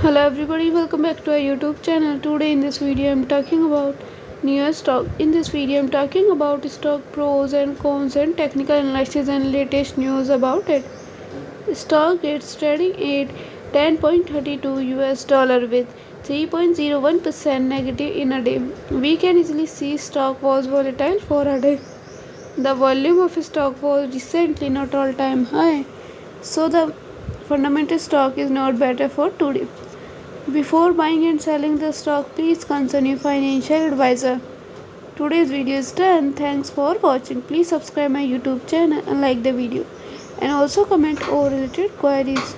Hello everybody, welcome back to our YouTube channel. Today in this video I'm talking about NIO stock. In this video I'm talking about stock pros and cons and technical analysis and latest news about it. Stock gets trading at 10.32 US dollar with 3.01% negative in a day. We can easily see stock was volatile for a day. The volume of stock was recently not all-time high, so the fundamental stock is not better for today. Before buying and selling the stock, please consult your financial advisor. Today's video is done. Thanks for watching. Please subscribe my YouTube channel and like the video. And also comment all related queries.